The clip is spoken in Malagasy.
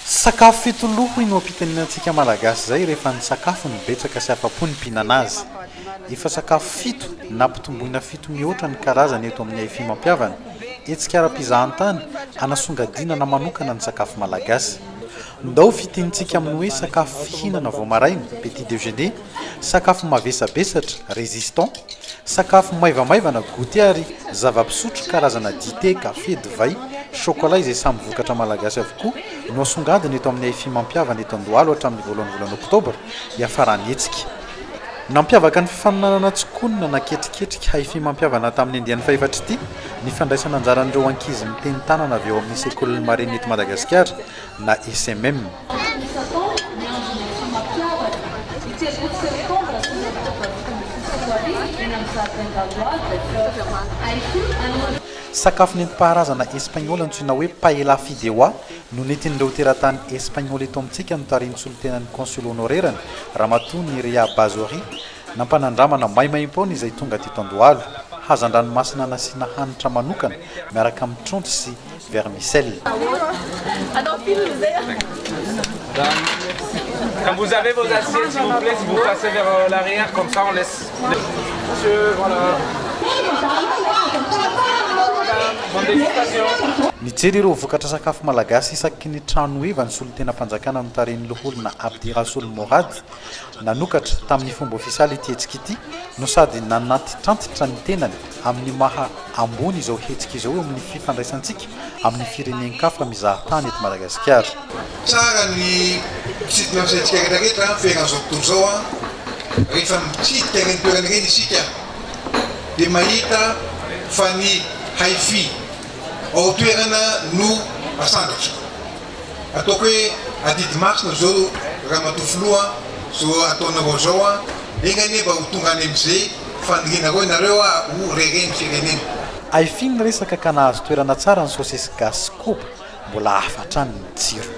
sakafo fitoloho no ampitenantsika malagasy zay rehefa ny sakafo ny betsaka sy afa-po ny mpihinana azy. Efa sakafo fito na mpitomboina fito mihoatra ny karazany eto amin'ny AFI mampiavana. Etsika ara-pizahantany anasongadinana manokana ny sakafo malagasy. Ndao fitenitsika amin'ny hoe sakafo fihinana vao maraina, petit déjeuner, sakafo mavesabesatra, résistant, sakafo maivamaivana, goûter ary zava-pisotro karazana dité, café, divay, chocolat izay samy vokatra malagasy avokoa no asongadina eto amin'ny AFI mampiavana eto Andohalo hatramin'ny voalohan'ny volana Oktobra iafarany etsika. Nampiavaka ny fifaninanana tsokonina na ketriketrika AFI mampiavana tamin'ny andiany fahefatry ity ny fandraisana anjaran'ireo ankizy miteny tanana avy eo amin'ny sekoly mareny eto Madagasikara na SMM. Sakafo nentim-paharazana Espagnola antsoina hoe paella fideuà no nentin'ireo teratany Espagnola eto amintsika no tarihin'ny solotenan'ny consul honorerany Ramatoa Niria Bazori nampanandramana maimaim-paona izay tonga teto Andohalo, hazan-dranomasina nasiana hanitra manokana miaraka amin'ny trondro sy vermicelle. Quand vous avez vos assiettes, s'il vous plaît, si vous passez vers l'arrière, comme ça on laisse. Monsieur, voilà. Nijery ireo vokatra sakafo malagasy isaky ny trano eva ny solotenam-panjakana no tarehin'ny loholona Abdi Rasoul Morad nanokatra tamin'ny fomba ofisialy ity hetsika ity no sady nanatitrantitra ny tenany amin'ny maha ambony izao hetsika izao amin'ny fifandraisantsika amin'ny firenenkafa mizahatany eto Madagasikara. Tsara ny mitsidina amin'izay rehetrarehetra fiainan'izao tontolo izao rehefa mitsidika ireny toerana ireny isika dia mahita fa ny AFI ao toerana no asandatra. Ataoko hoe adidy masina zao ramatoa filoha zao ataonareo zao eny anefa ho tonga any amin'izay fanirianareo nareo ho rereny firenena. AFI ny resaka ka nahazo toerana tsara ny saosisy gasy koba mbola hafatrany ny tsiro.